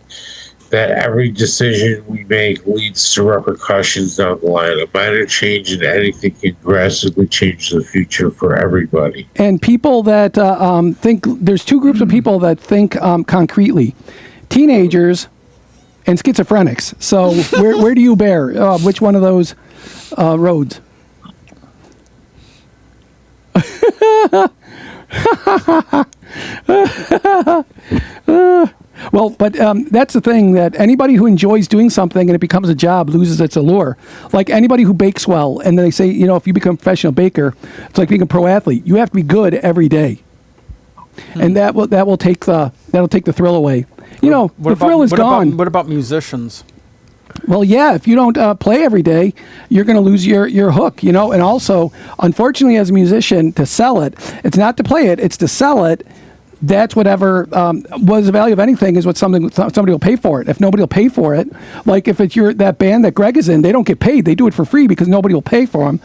that every decision we make leads to repercussions down the line. A minor change in anything can drastically change the future for everybody. And people that think, there's two groups of people that think concretely. Teenagers and schizophrenics. So where do you bear? Which one of those roads? Well, but that's the thing, that anybody who enjoys doing something and it becomes a job loses its allure. Like anybody who bakes well, and they say, if you become a professional baker, it's like being a pro athlete. You have to be good every day, and that'll take the thrill away. The thrill is gone. What about musicians? Well, yeah, if you don't play every day, you're going to lose your hook, And also, unfortunately, as a musician, to sell it, it's not to play it, it's to sell it. That's whatever was the value of anything is what somebody will pay for it. If nobody will pay for it, like if it's that band that Greg is in, they don't get paid. They do it for free because nobody will pay for them.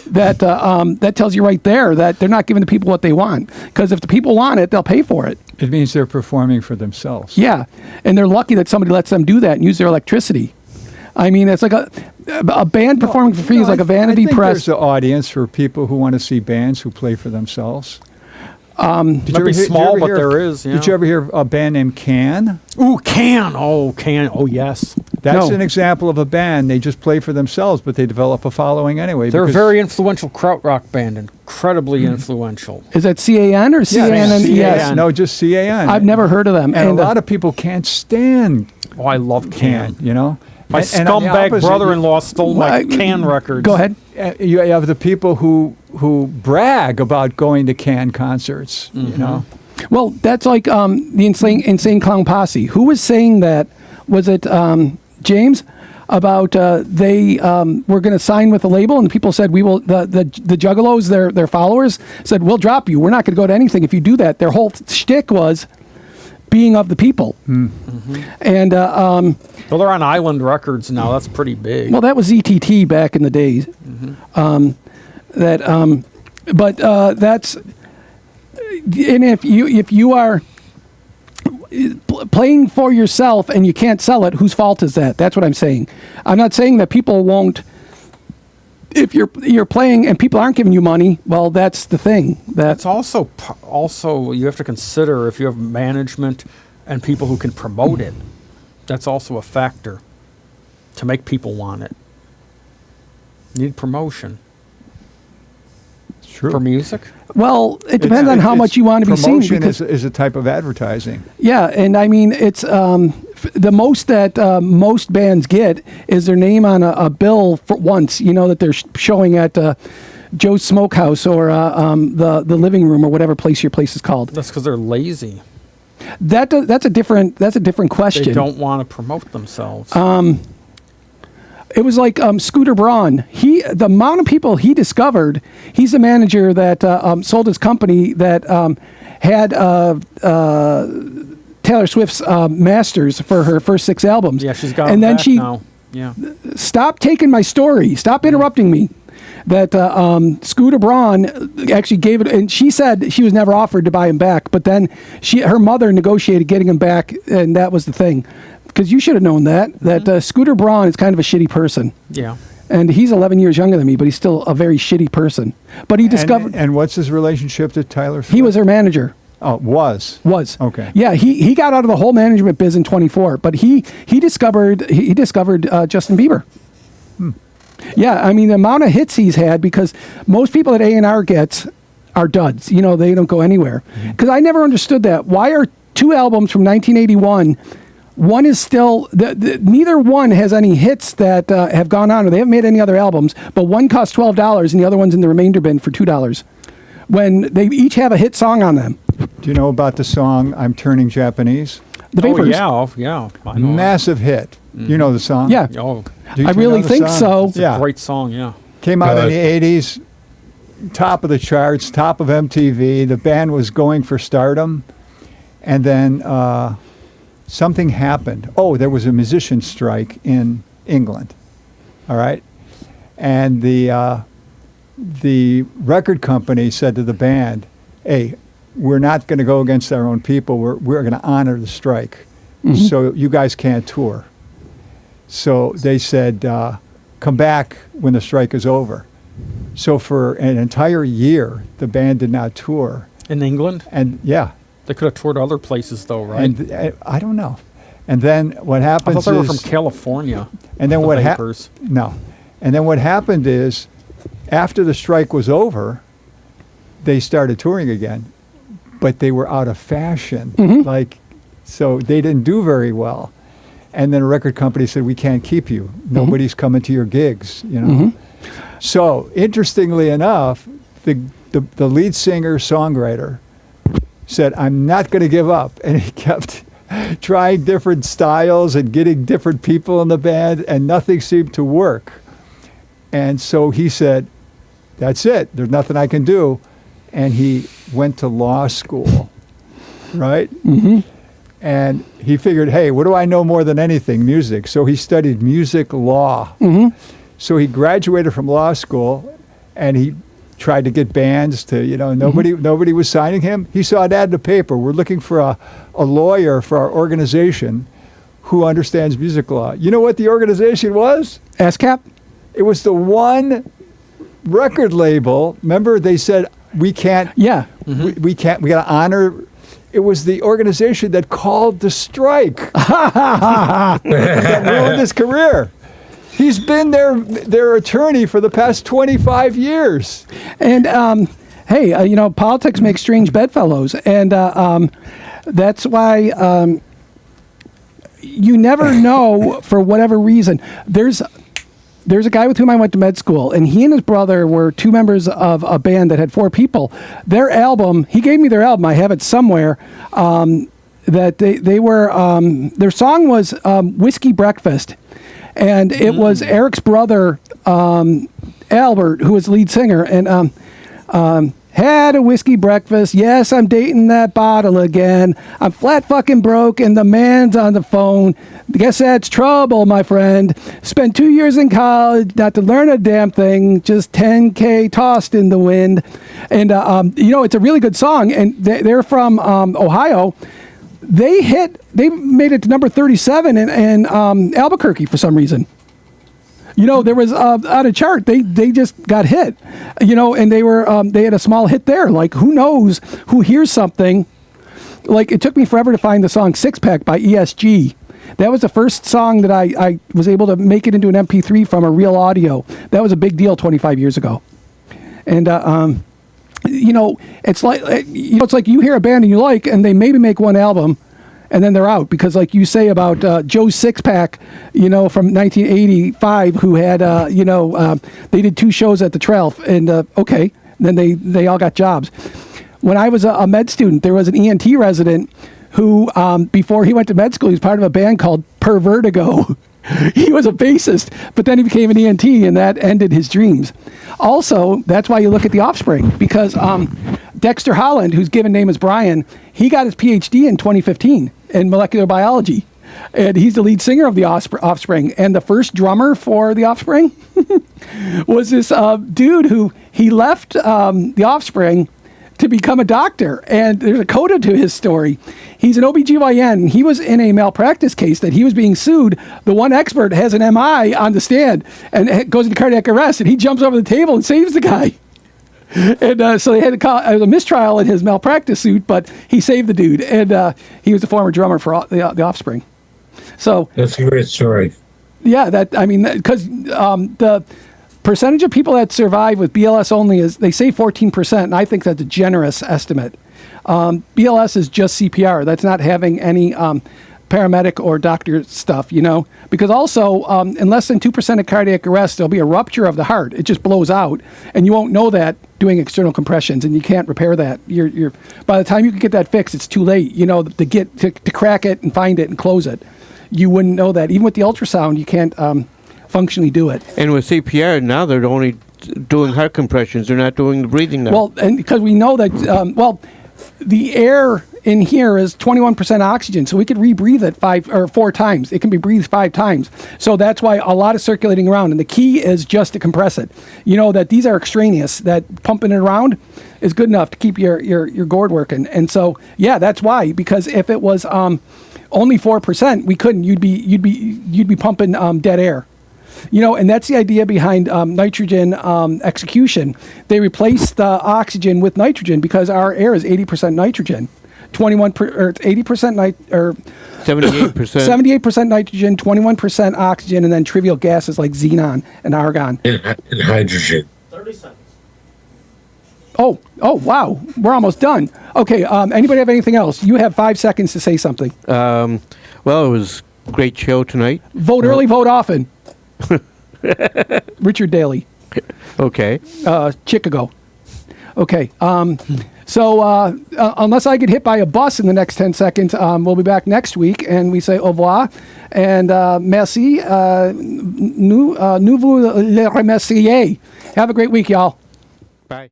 That tells you right there that they're not giving the people what they want. Because if the people want it, they'll pay for it. It means they're performing for themselves. Yeah, and they're lucky that somebody lets them do that and use their electricity. I mean, it's like a band performing for free is like a vanity press. There's an audience for people who want to see bands who play for themselves. Might be small, but there is. Did you ever hear a band named Can? Ooh, Can. Oh, Can. Oh, yes. That's an example of a band. They just play for themselves, but they develop a following anyway. They're a very influential krautrock band, incredibly influential. Is that CAN or CAN? Yes. No, just CAN. I've never heard of them. And a lot of people can't stand Oh, I love Can. My scumbag brother-in-law stole my Can records. Go ahead. You have the people who brag about going to Can concerts, Well, that's like the Insane Clown Posse. Who was saying that? Was it James? About they were going to sign with the label, and people said, we will. The Juggalos, their followers, said, we'll drop you. We're not going to go to anything if you do that. Their whole shtick was being of the people. And well, they're on Island Records now. That's pretty big. Well, that was ETT back in the days. But that's, and if you are playing for yourself and you can't sell it, whose fault is that? That's what I'm saying. I'm not saying that people won't. If you're playing and people aren't giving you money, well, that's the thing. That's also you have to consider if you have management and people who can promote it. That's also a factor to make people want it. You need promotion. True. For music? Well, it depends on how much you want to be seen. Promotion is a type of advertising. Yeah, and I mean, it's the most that most bands get is their name on a bill for once, that they're showing at Joe's Smokehouse or the Living Room or whatever place your place is called. That's because they're lazy. That's a different question. They don't want to promote themselves. It was like Scooter Braun. The amount of people he discovered. He's the manager that sold his company that had Taylor Swift's masters for her first 6 albums. Yeah, she's got. And then she now. Yeah. Stop taking my story. Stop interrupting me. That Scooter Braun actually gave it, and she said she was never offered to buy him back. But then her mother negotiated getting him back, and that was the thing. Because you should have known that Scooter Braun is kind of a shitty person. Yeah. And he's 11 years younger than me, but he's still a very shitty person. But he discovered... And what's his relationship to Taylor Swift? He was her manager. Oh, was? Okay. Yeah, he got out of the whole management biz in 24, but he discovered Justin Bieber. Yeah, I mean, the amount of hits he's had, because most people that A&R gets are duds. They don't go anywhere. Because I never understood that. Why are 2 albums from 1981... One is still, neither one has any hits that have gone on, or they haven't made any other albums, but one costs $12 and the other one's in the remainder bin for $2, when they each have a hit song on them. Do you know about the song, I'm Turning Japanese? The Vapors. Oh, yeah. I know. Massive hit. You know the song? Yeah. Oh, I really think so. it's a great song, yeah. Came out in the 80s, top of the charts, top of MTV. The band was going for stardom. And then... something happened. Oh, there was a musician strike in England. All right. And the record company said to the band, hey, we're not going to go against our own people. We're going to honor the strike. so you guys can't tour. So they said, come back when the strike is over. So for an entire year, the band did not tour. In England? And yeah. They could have toured other places, though, right? And I don't know. And then what happens I thought they were from California. And then No. And then what happened is, after the strike was over, they started touring again, but they were out of fashion. So they didn't do very well. And then a record company said, we can't keep you. Nobody's coming to your gigs, So interestingly enough, the lead singer songwriter said, I'm not going to give up. And he kept trying different styles and getting different people in the band, and nothing seemed to work. And so he said, that's it. There's nothing I can do. And he went to law school, right? And he figured, hey, what do I know more than anything? Music. So he studied music law. So he graduated from law school, and he tried to get bands to, nobody was signing him. He saw an ad in the paper. We're looking for a lawyer for our organization who understands music law. You know what the organization was? ASCAP? It was the one record label. Remember, they said, we can't. Yeah. We can't. We got to honor. It was the organization that called the strike that ruined his career. He's been their attorney for the past 25 years. And hey, politics makes strange bedfellows, and that's why you never know for whatever reason. There's a guy with whom I went to med school, and he and his brother were two members of a band that had 4 people. Their album, he gave me their album, I have it somewhere, that they were, their song was Whiskey Breakfast, and it was Eric's brother, Albert, who was lead singer, and had a whiskey breakfast. Yes, I'm dating that bottle again. I'm flat fucking broke and the man's on the phone. Guess that's trouble, my friend. Spent 2 years in college not to learn a damn thing. Just $10K tossed in the wind. And, it's a really good song. And they're from Ohio. They made it to number 37 in Albuquerque for some reason. There was on a chart. They just got hit, and they had a small hit there. Like, who knows who hears something? Like, it took me forever to find the song Six Pack by ESG. That was the first song that I was able to make it into an MP3 from a real audio. That was a big deal 25 years ago. And, it's like you hear a band and you like, and they maybe make one album, and then they're out because, like you say about Joe Sixpack, from 1985, who had, they did 2 shows at the Trail, and then they all got jobs. When I was a med student, there was an ENT resident who, before he went to med school, he was part of a band called Per Vertigo. He was a bassist, but then he became an ENT, and that ended his dreams. Also, that's why you look at The Offspring, because Dexter Holland, whose given name is Brian, he got his PhD in 2015 in molecular biology, and he's the lead singer of The Offspring. And the first drummer for The Offspring was this dude who he left The Offspring to become a doctor. And there's a coda to his story. He's an OBGYN. He was in a malpractice case that he was being sued. The one expert has an MI on the stand and goes into cardiac arrest, and he jumps over the table and saves the guy. And so they had to call a mistrial in his malpractice suit, but he saved the dude. And he was the former drummer for the Offspring. So that's a great story. Yeah, because the percentage of people that survive with BLS only is, they say 14%, and I think that's a generous estimate. BLS is just CPR. That's not having any paramedic or doctor stuff, because also in less than 2% of cardiac arrest, there'll be a rupture of the heart. It just blows out, and you won't know that doing external compressions, and you can't repair that. You're by the time you can get that fixed, it's too late, to crack it and find it and close it. You wouldn't know that. Even with the ultrasound, you can't functionally do it. And with CPR, now they're only doing heart compressions. They're not doing the breathing now. Well, and because we know that, the air in here is 21% oxygen, so we could rebreathe it 5 or 4 times. It can be breathed 5 times. So that's why a lot is circulating around, and the key is just to compress it. That these are extraneous, that pumping it around is good enough to keep your gourd working. And so, yeah, that's why, because if it was only 4%, we couldn't. You'd be pumping dead air. And that's the idea behind nitrogen execution. They replace the oxygen with nitrogen because our air is 80% nitrogen, 80% or 78%. 78% nitrogen, 21% oxygen, and then trivial gases like xenon and argon. And hydrogen. 30 seconds. Oh, wow. We're almost done. Okay, anybody have anything else? You have 5 seconds to say something. Well, it was a great show tonight. Vote early, vote often. Richard Daly. Okay. Chicago. Okay. So unless I get hit by a bus in the next 10 seconds, we'll be back next week, and we say au revoir and merci. Nous vous le remercier. Have a great week, y'all. Bye.